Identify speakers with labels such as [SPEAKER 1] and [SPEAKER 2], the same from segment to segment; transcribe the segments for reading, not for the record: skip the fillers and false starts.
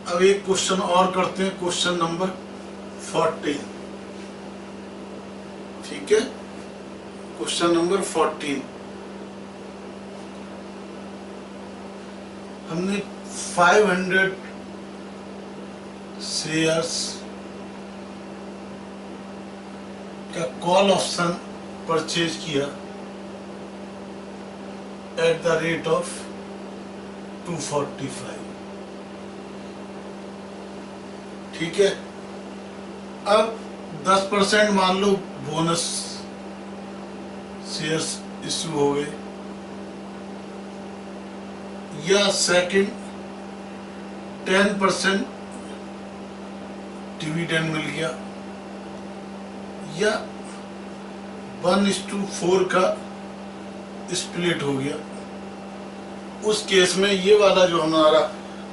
[SPEAKER 1] अब एक क्वेश्चन और करते हैं, क्वेश्चन नंबर 14। ठीक है, क्वेश्चन नंबर 14 हमने 500 शेयर्स का कॉल ऑप्शन परचेज किया एट द रेट ऑफ 245। ठीक है, अब 10% मान लो बोनस शेयर्स इश्यू हो गए, या सेकंड 10% डिविडेंड मिल गया, या 1:4 का स्प्लिट हो गया। उस केस में ये वाला जो हमारा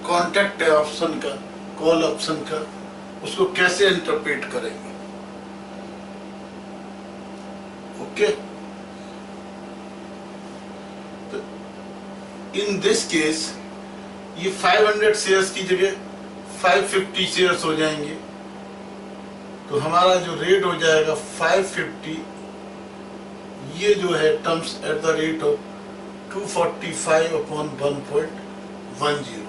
[SPEAKER 1] कॉन्ट्रैक्ट है ऑप्शन का, कॉल ऑप्शन का, उसको कैसे इंटरप्रेट करेंगे। ओके, तो इन दिस केस ये 500 शेयर्स की जगह 550 शेयर्स हो जाएंगे। तो हमारा जो रेट हो जाएगा 550, ये जो है terms eight the rate of 245 upon 1.10।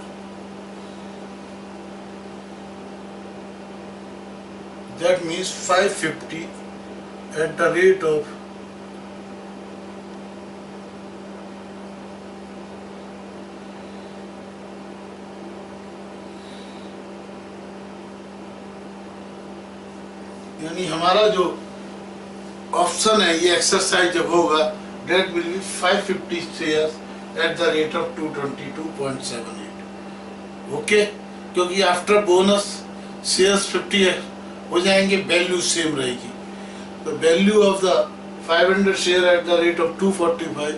[SPEAKER 1] That means 550 at the rate of यानी हमारा जो ऑप्शन है, ये एक्सरसाइज जब होगा, that will be 550 shares at the rate of 222.78। Okay, क्योंकि आफ्टर बोनस शेयर्स 50 हो जाएंगे, वैल्यू सेम रहेगी। तो value of the 500 share at the rate of 245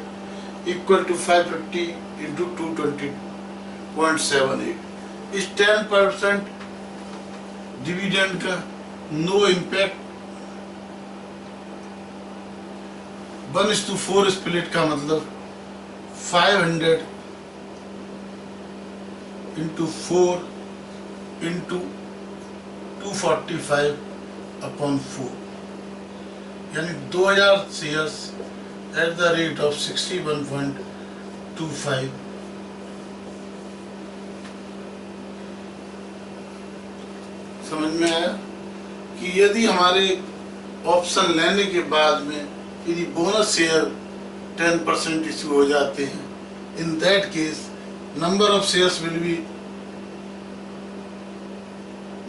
[SPEAKER 1] equal to 550 into 220.78। इस 10% डिविडेंड का नो इम्पैक्ट, 1:4 स्प्लिट का मतलब 500 इंटू 4 इंटू 245 अपॉन 4, यानी 2000 shares at the rate of 61.25। समझ में आया कि यदि हमारे ऑप्शन लेने के बाद में यदि बोनस शेयर 10% इश्यू हो जाते हैं, in that case number of shares will be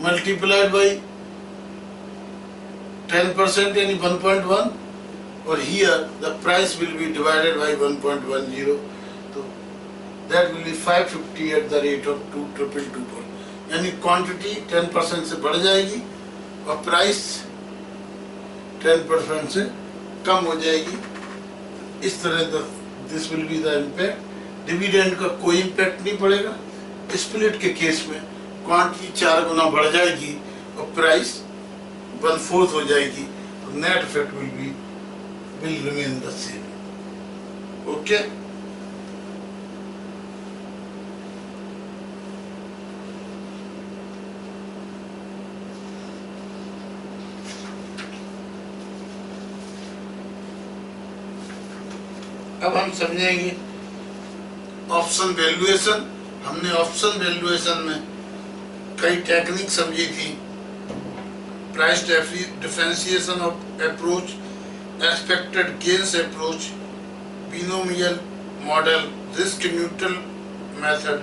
[SPEAKER 1] multiplied by 10% यानी 1.1, और here the price will be divided by 1.10, तो that will be 550 at the rate of 222, यानी क्वांटिटी 10% से बढ़ जाएगी और प्राइस 10% से कम हो जाएगी। इस तरह this will be the impact. Dividend का कोई इम्पैक्ट नहीं पड़ेगा। स्प्लिट के केस में क्वांटिटी 4 गुना बढ़ जाएगी और प्राइस 1/4 हो जाएगी, तो net effect will remain the same. Okay, अब हम समझेंगे ऑप्शन वैल्यूएशन। हमने ऑप्शन वैल्यूएशन में कई टेक्निक समझी थी, price differentiation of approach, expected gains approach, binomial model, risk neutral method,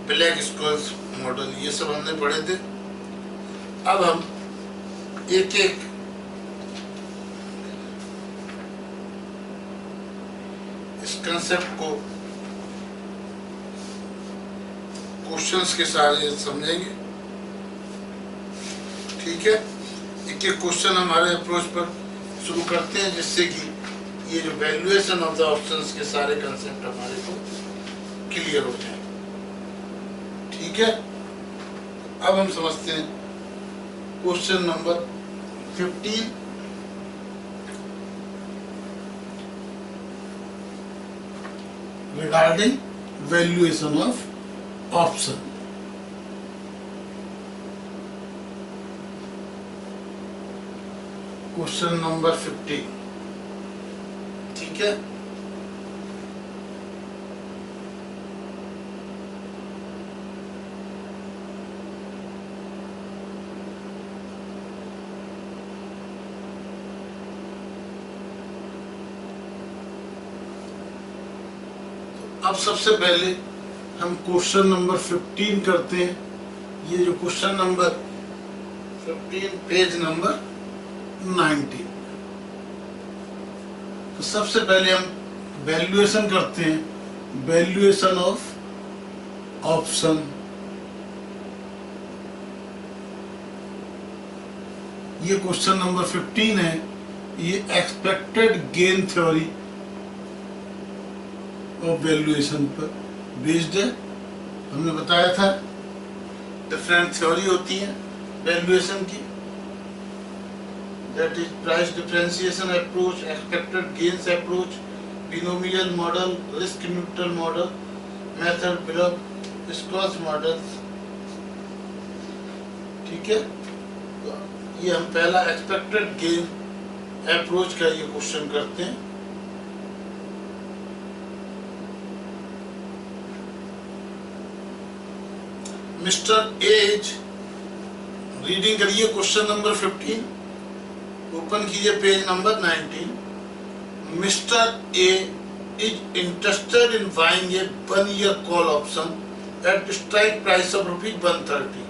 [SPEAKER 1] Black squares model, ये सब हमने पढ़े थे। अब हम एक एक इस कंसेप्ट को क्वेश्चंस के साथ समझेंगे। ठीक है, एक एक क्वेश्चन हमारे अप्रोच पर शुरू करते हैं, जिससे कि ये जो वैल्यूएशन ऑफ द ऑप्शंस के सारे कंसेप्ट हमारे को क्लियर हो जाए। ठीक है, अब हम समझते हैं question number 15। regarding valuation of option। Question number 15, ठीक है। अब सबसे पहले हम क्वेश्चन नंबर 15 करते हैं। ये जो क्वेश्चन नंबर 15 पेज नंबर 19। तो सबसे पहले हम वैल्यूएशन करते हैं, वैल्यूएशन ऑफ ऑप्शन। ये क्वेश्चन नंबर 15 है। ये expected gain theory of valuation पर बेस्ड है। हमने बताया था डिफरेंट थ्योरी होती है वैल्यूएशन की, that is price differentiation approach, expected gains approach, binomial model, risk neutral model, method below viscose model, ठीक है। तो ये हम पहला एक्सपेक्टेड गेन अप्रोच का ये क्वेश्चन करते हैं। मिस्टर एज, रीडिंग करिए क्वेश्चन नंबर 15, ओपन कीजिए page number 19। Mister A is interested in buying a 1 year call option at strike price of ₹130।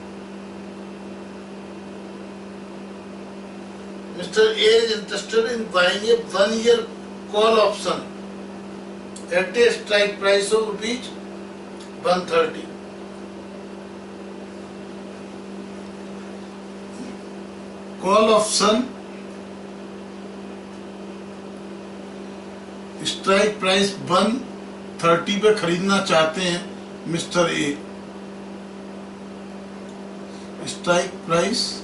[SPEAKER 1] Mister A is interested in buying a 1 year call option at a strike price of ₹130। Call option strike price 130 पे खरीदना चाहते हैं Mister A. Strike price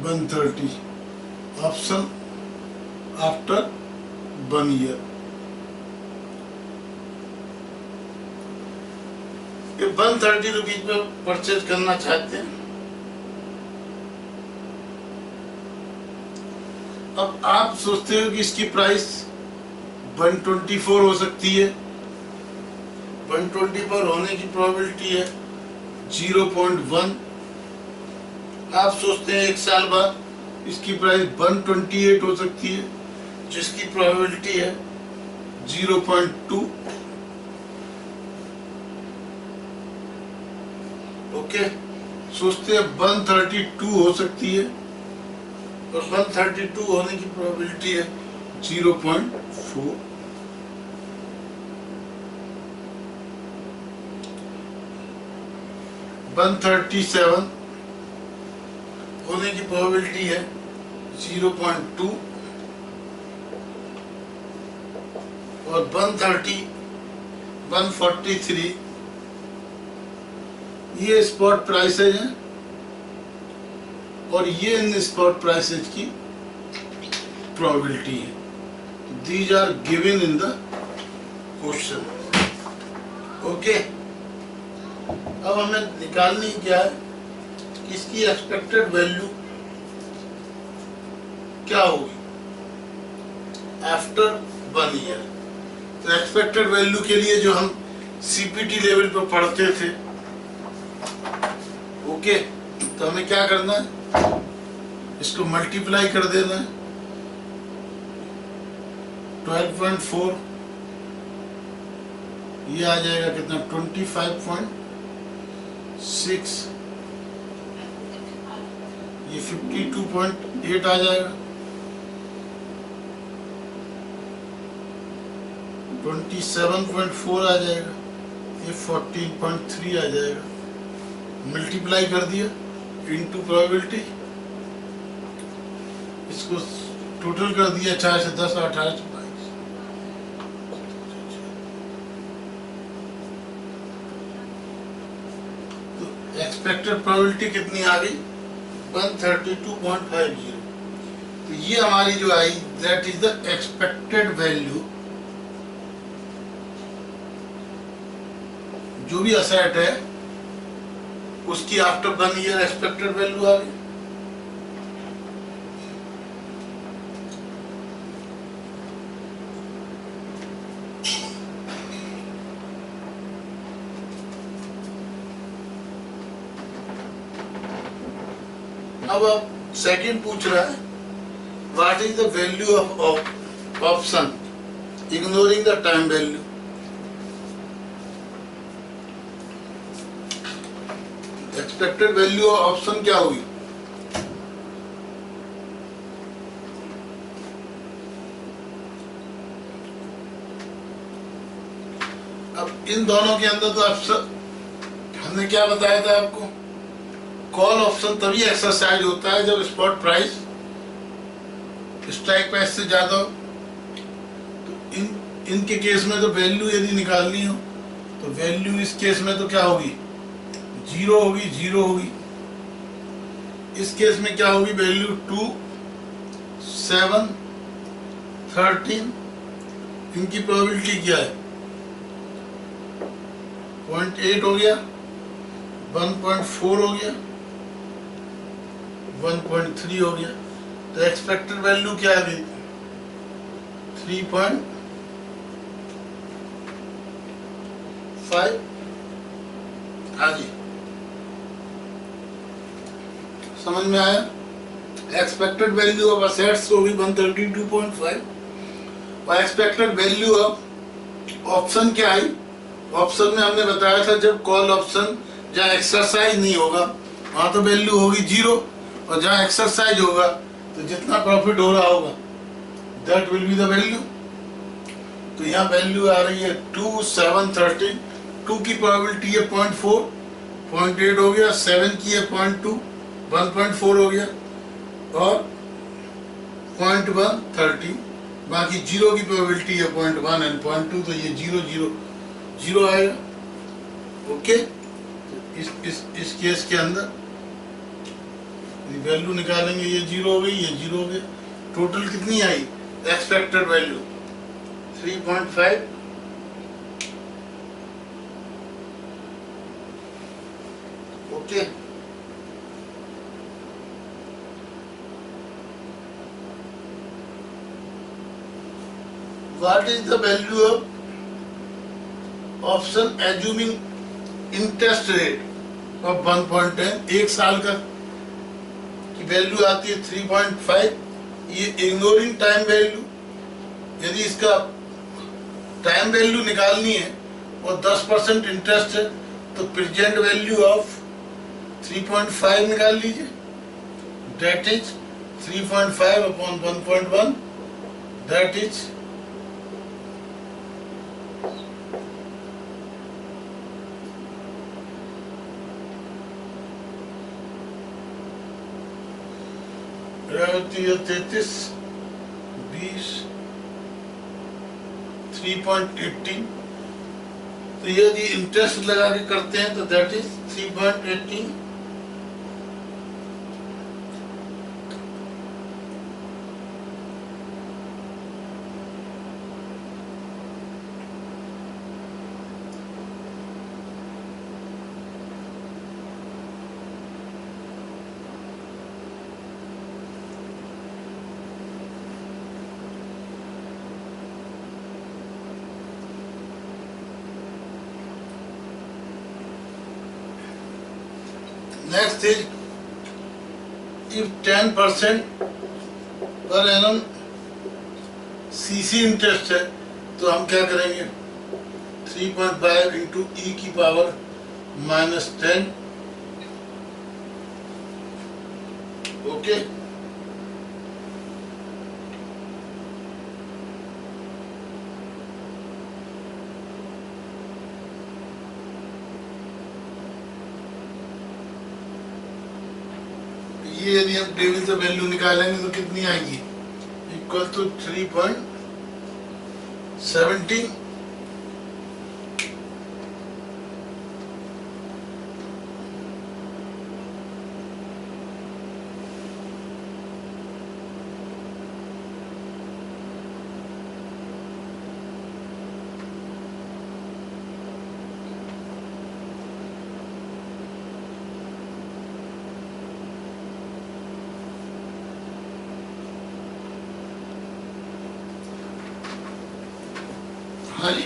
[SPEAKER 1] 130, option after 1 year। ये 130 rupees पे purchase करना चाहते हैं। अब आप सोचते हो कि इसकी प्राइस 124 हो सकती है। 120 पर होने की प्रोबेबिलिटी है 0.1। आप सोचते हैं 1 साल बाद इसकी प्राइस 128 हो सकती है, जिसकी प्रोबेबिलिटी है 0.2। ओके, सोचते हैं 132 हो सकती है, और 132 होने की प्रोबेबिलिटी है 0.4। $137 होने की प्रोबेबिलिटी है 0.2, और 143 ये स्पॉट प्राइसेज हैं, और ये इन स्पॉट प्राइसेज की प्रोबेबिलिटी है। These are given in the question. Okay, अब हमें निकालनी क्या है कि इसकी एक्सपेक्टेड वैल्यू क्या होगी आफ्टर 1 year। तो एक्सपेक्टेड वैल्यू के लिए जो हम सीपीटी लेवल पर पढ़ते थे, ओके, तो हमें क्या करना है, इसको मल्टीप्लाई कर देना है। 12.4 ये आ जाएगा कितना, 25.6, ये 52.8 आ जाएगा, 27.4 आ जाएगा, ये 14.3 आ जाएगा। मल्टीप्लाई कर दिया इनटू प्रोबेबिलिटी, इसको टोटल कर दिया 4 से 10, 18 से 22। तो एक्सपेक्टेड प्रोबेबिलिटी कितनी आ गई, 132.50। तो ये हमारी जो आई, that is the expected value. जो भी असेट है उसकी आफ्टर 1 year एक्सपेक्टेड वैल्यू आ गई। अब सेकंड पूछ रहा है what is the value of option ignoring the time value. Expected value of option क्या होगी? अब इन दोनों के अंदर तो ऑप्शन हमने क्या बताया था आपको, कॉल ऑप्शन तभी एक्सरसाइज होता है जब स्पॉट प्राइस स्ट्राइक प्राइस से ज्यादा हो। तो इनके केस में तो वैल्यू यदि निकालनी हो तो वैल्यू इस केस में तो क्या होगी, जीरो होगी, जीरो होगी। इस केस में क्या होगी वैल्यू 2, 7, 13। इनकी प्रोबेबिलिटी क्या है, 0.8 हो गया, 1.4 हो गया, 1.3 हो गया। तो एक्सपेक्टेड वैल्यू क्या है, 3.5। हाँ जी, समझ में आया? एक्सपेक्टेड वैल्यू ऑफ असेट्स होगी 132.5 और एक्सपेक्टेड वैल्यू ऑफ ऑप्शन क्या आई, ऑप्शन में हमने बताया था जब कॉल ऑप्शन जहाँ एक्सरसाइज नहीं होगा वहां तो वैल्यू होगी 0 और जहाँ एक्सरसाइज होगा तो जितना प्रॉफिट हो रहा होगा that will be the value. तो यहाँ वैल्यू आ रही है 2, 7, 13। 2 की प्रोबेबिलिटी है 0.4, 0.8 हो गया, 7 की है 0.2, 1.4 हो गया और 0.1, 13। बाकी 0 की प्रोबेबिलिटी है 0.1 एंड 0.2, तो ये 0, 0, 0 आएगा। ओके, इस केस के अंदर वैल्यू निकालेंगे, ये 0 हो गई, ये 0 हो गया। टोटल कितनी I expected value 3.5। Okay, what is the value of option assuming interest rate of 1.10? एक साल का की वैल्यू आती है 3.5। ये इग्नोरिंग टाइम वैल्यू, यदि इसका टाइम वैल्यू निकालनी है और 10% इंटरेस्ट है तो प्रेजेंट वैल्यू ऑफ 3.5 निकाल लीजिए, that is 3.5 upon 1.1, that is 33, 20, 3.18। तो यदि इंटरेस्ट लगा के करते हैं तो that is 3.18। Next is if 10% per annum CC interest है तो हम क्या करेंगे, 3.5 इंटू ई की पावर -10। ओके, ये यदि हम टेबल से वैल्यू निकालेंगे तो कितनी आएगी, इक्वल टू 3.17। हाँ जी,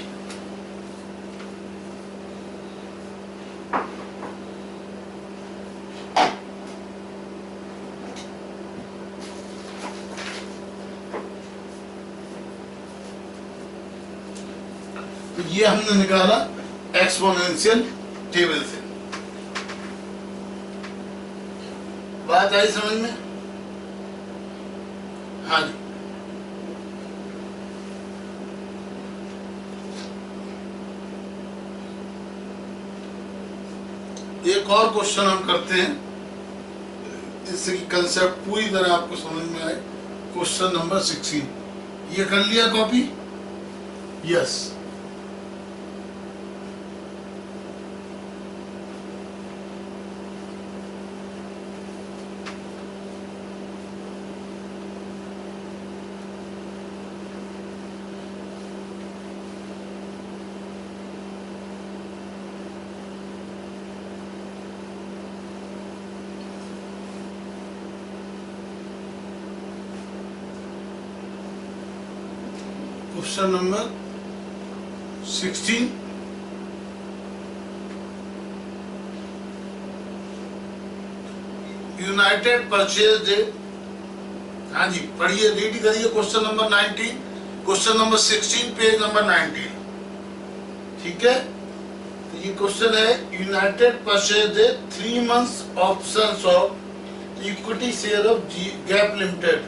[SPEAKER 1] तो ये हमने निकाला एक्सपोनेंशियल टेबल से। बात आई समझ में? हाँ जी। एक और क्वेश्चन हम करते हैं जिससे कि कंसेप्ट पूरी तरह आपको समझ में आए। क्वेश्चन नंबर 16, ये कर लिया copy? Yes. Question number 16, United purchase day. हाँ जी, पढ़िए, रीड करिए question number 19, question number 16 page number 19। ठीक है, तो ये क्वेश्चन है, United purchase day 3 months options of equity share of gap limited.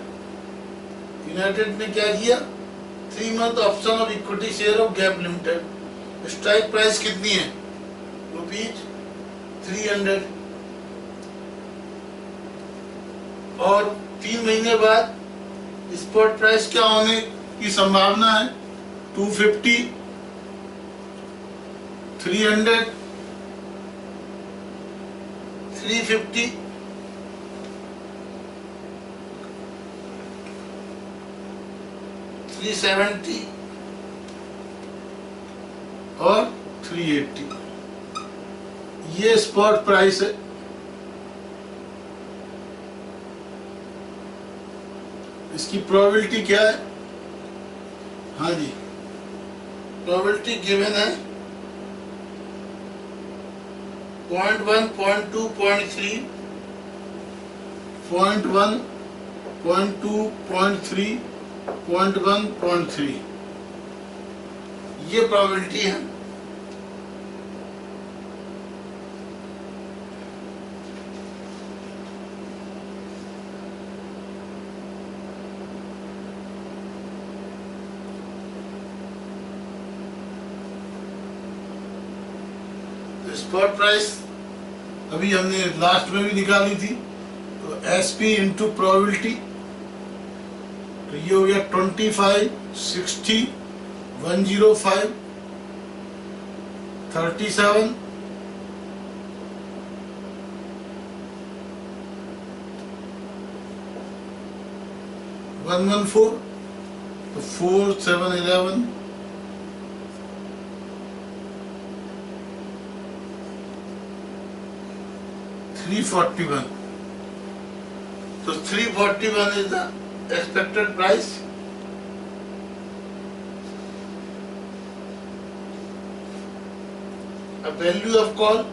[SPEAKER 1] United ने क्या किया? 3 month option of equity share of gap limited. Strike price कितनी है? ₹300। और 3 महीने बाद स्पॉट प्राइस क्या होने की संभावना है? 250, 300, 350, 370 और 380। ये स्पॉट प्राइस है। इसकी प्रोबेबिलिटी क्या है? हाँ जी, प्रोबेबिलिटी गिवन है 0.1, 0.2, 0.3, 0.1, 0.2, 0.3, 0.1, 0.3। ये प्रोबेबिलिटी है। स्पॉट प्राइस अभी हमने लास्ट में भी निकाली थी, तो SP इंटू प्रोबेबिलिटी, तो ये हो गया 25, 60, 105, 37, 114, तो 4, 7, 11, 341। So 341 is the expected price. A value of call.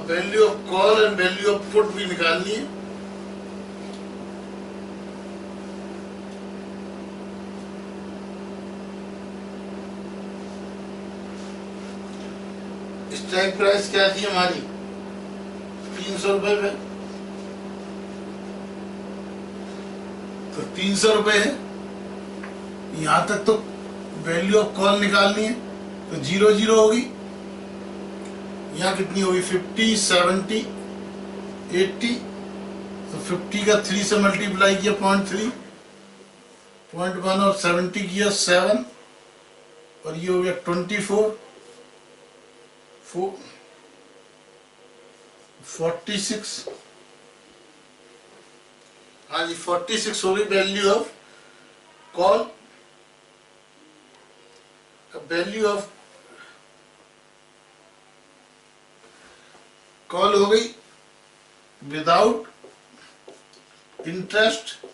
[SPEAKER 1] Value of call and value of put भी निकालनी है। स्ट्राइक प्राइस क्या थी हमारी? 300 रुपए पे, तो 300 रुपए है। यहां तक तो वैल्यू ऑफ कॉल निकालनी है, तो 0 होगी। यहाँ कितनी होगी? 50, 70, 80, तो 50 का 3 से मल्टीप्लाई किया 0.3, 0.1 और 70 किया 7, और ये हो गया 24, 46। हाँ जी, 46 हो गई value of call value of call हो गई विदाउट इंटरेस्ट।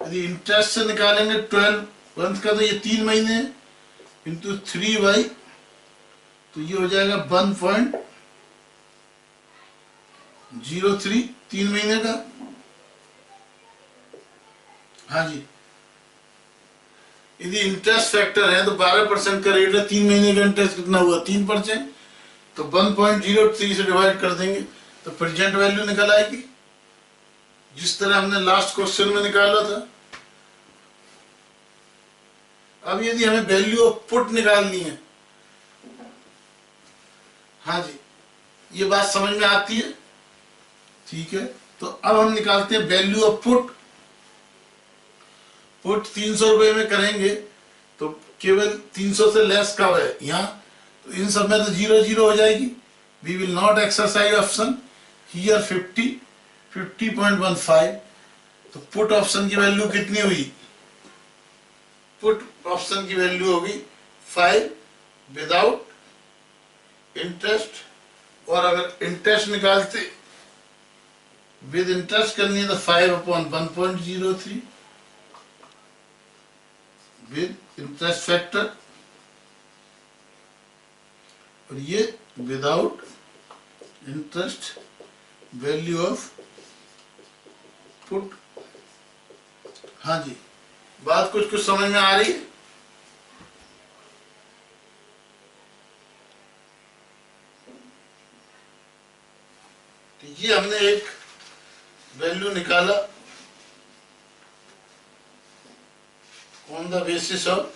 [SPEAKER 1] यदि इंटरेस्ट से निकालेंगे 12 मंथ का तो ये 3 महीने इंटू 3/, तो ये हो जाएगा 1.03 3 महीने का। हाँ जी, यदि इंटरेस्ट फैक्टर है तो 12% का रेट है, 3 महीने का इंटरेस्ट कितना हुआ 3%, तो 1.03 से डिवाइड कर देंगे तो प्रेजेंट वैल्यू निकल आएगी, जिस तरह हमने लास्ट क्वेश्चन में निकाला था। अब यदि हमें वैल्यू ऑफ पुट निकालनी है, हाँ जी, ये बात समझ में आती है, ठीक है। तो अब हम निकालते हैं वैल्यू ऑफ पुट। पुट 300 रुपए में करेंगे तो केवल 300 से लेस कब है यहाँ, तो इन सब में तो 0 हो जाएगी। We will not exercise option here 50.15। तो पुट ऑप्शन की वैल्यू कितनी हुई, पुट ऑप्शन की वैल्यू होगी 5 विदाउट इंटरेस्ट, और अगर इंटरेस्ट निकालते विद इंटरेस्ट करनी है तो 5/1.03 विद इंटरेस्ट फैक्टर, और ये without interest value of put. हाँ जी, बात कुछ कुछ समझ में आ रही है। तो ये हमने एक वैल्यू निकाला on the basis of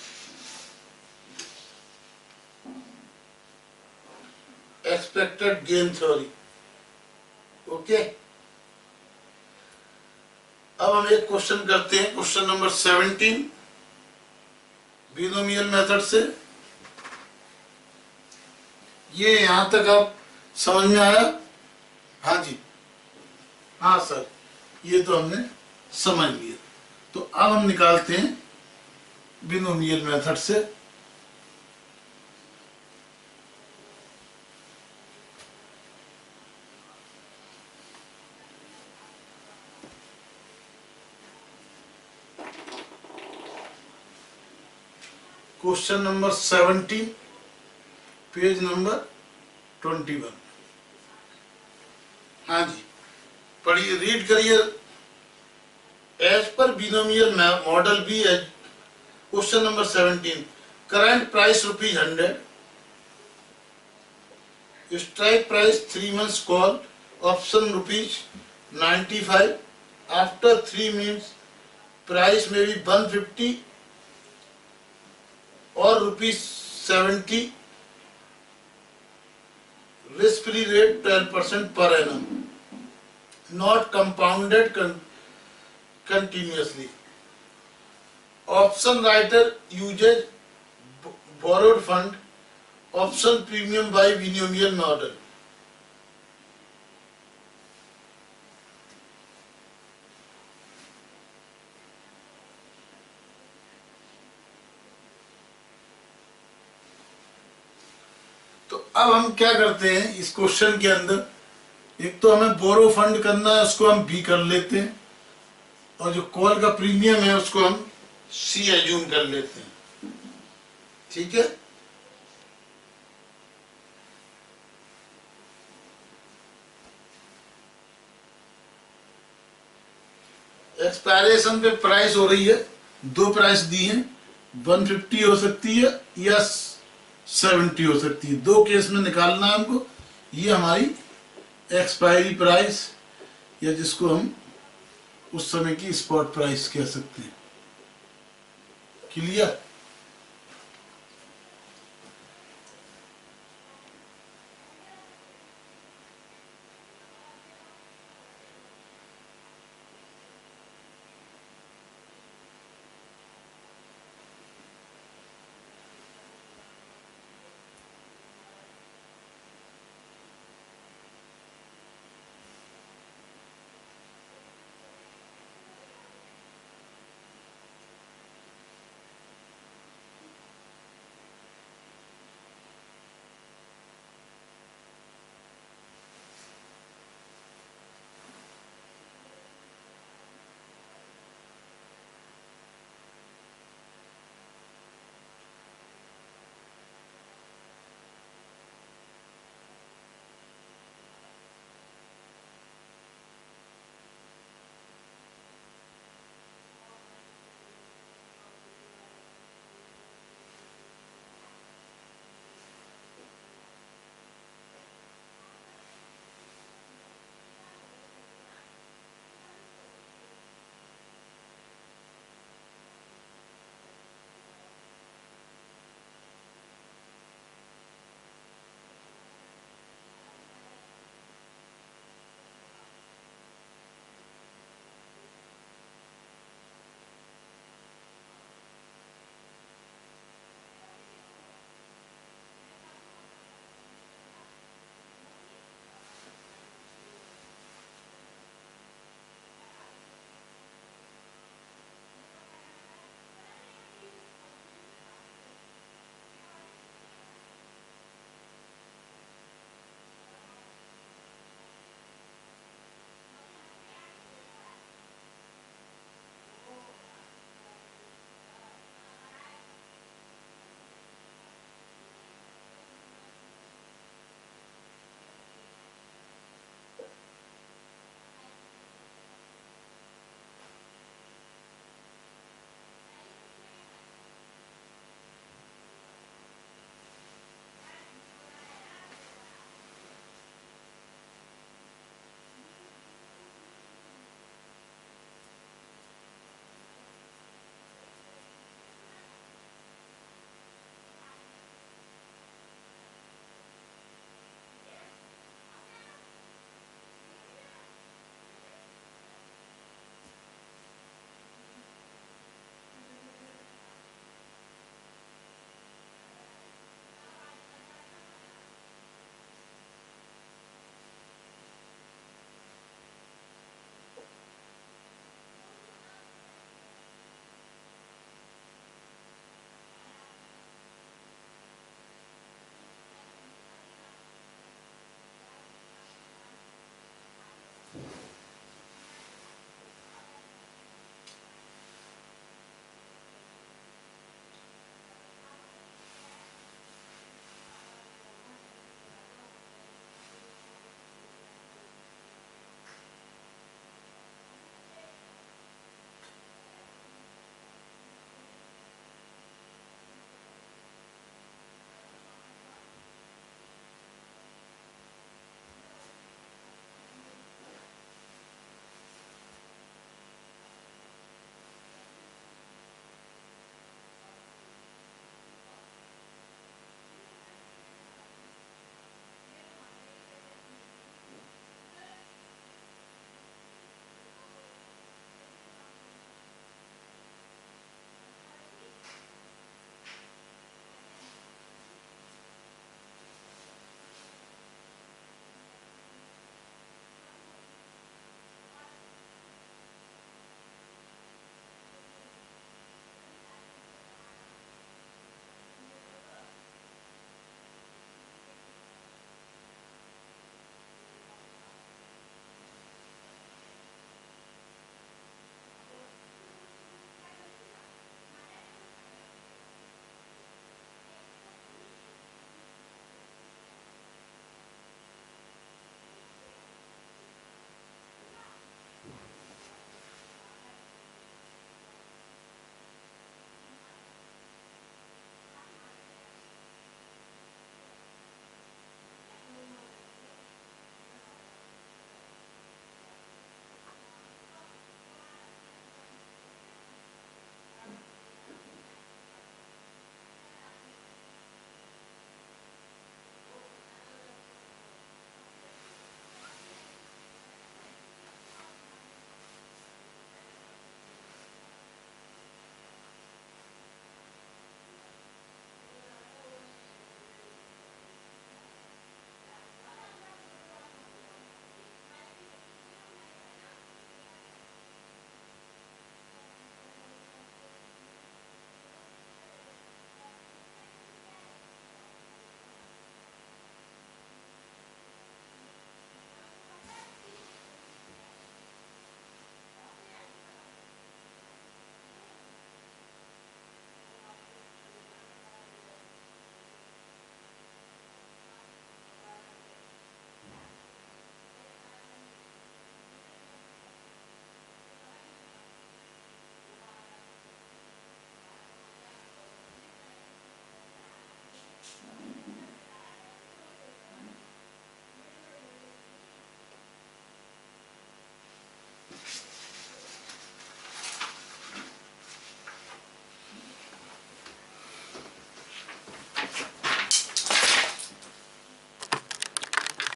[SPEAKER 1] expected gain theory. Okay, अब हम एक क्वेश्चन करते हैं, क्वेश्चन नंबर 17 बिनोमियल मेथड से। ये यहां तक आप समझ में आया? हाँ जी, हाँ सर, ये तो हमने समझ लिया। तो अब हम निकालते हैं बिनोमियल मेथड से। Question number 17 page number 21। हाँ जी, पढ़िए, रीड करिए। As per binomial model B as question number 17, current price ₹100, strike price 3 months call, option ₹95, after 3 minutes price में भी 150 और ₹70, रिस्क फ्री रेट 12% पर annum, not compounded continuously. Option writer uses borrowed fund, option premium by binomial model. तो अब हम क्या करते हैं इस क्वेश्चन के अंदर, एक तो हमें बोरो फंड करना है, उसको हम बी कर लेते हैं, और जो कॉल का प्रीमियम है उसको हम सी एज्यूम कर लेते हैं, ठीक है। एक्सपायरेशन पे प्राइस हो रही है, 2 प्राइस दी हैं, 150 हो सकती है या 70 हो सकती है। 2 केस में निकालना है हमको। ये हमारी एक्सपायरी प्राइस, या जिसको हम उस समय की स्पॉट प्राइस कह सकते हैं। क्लियर?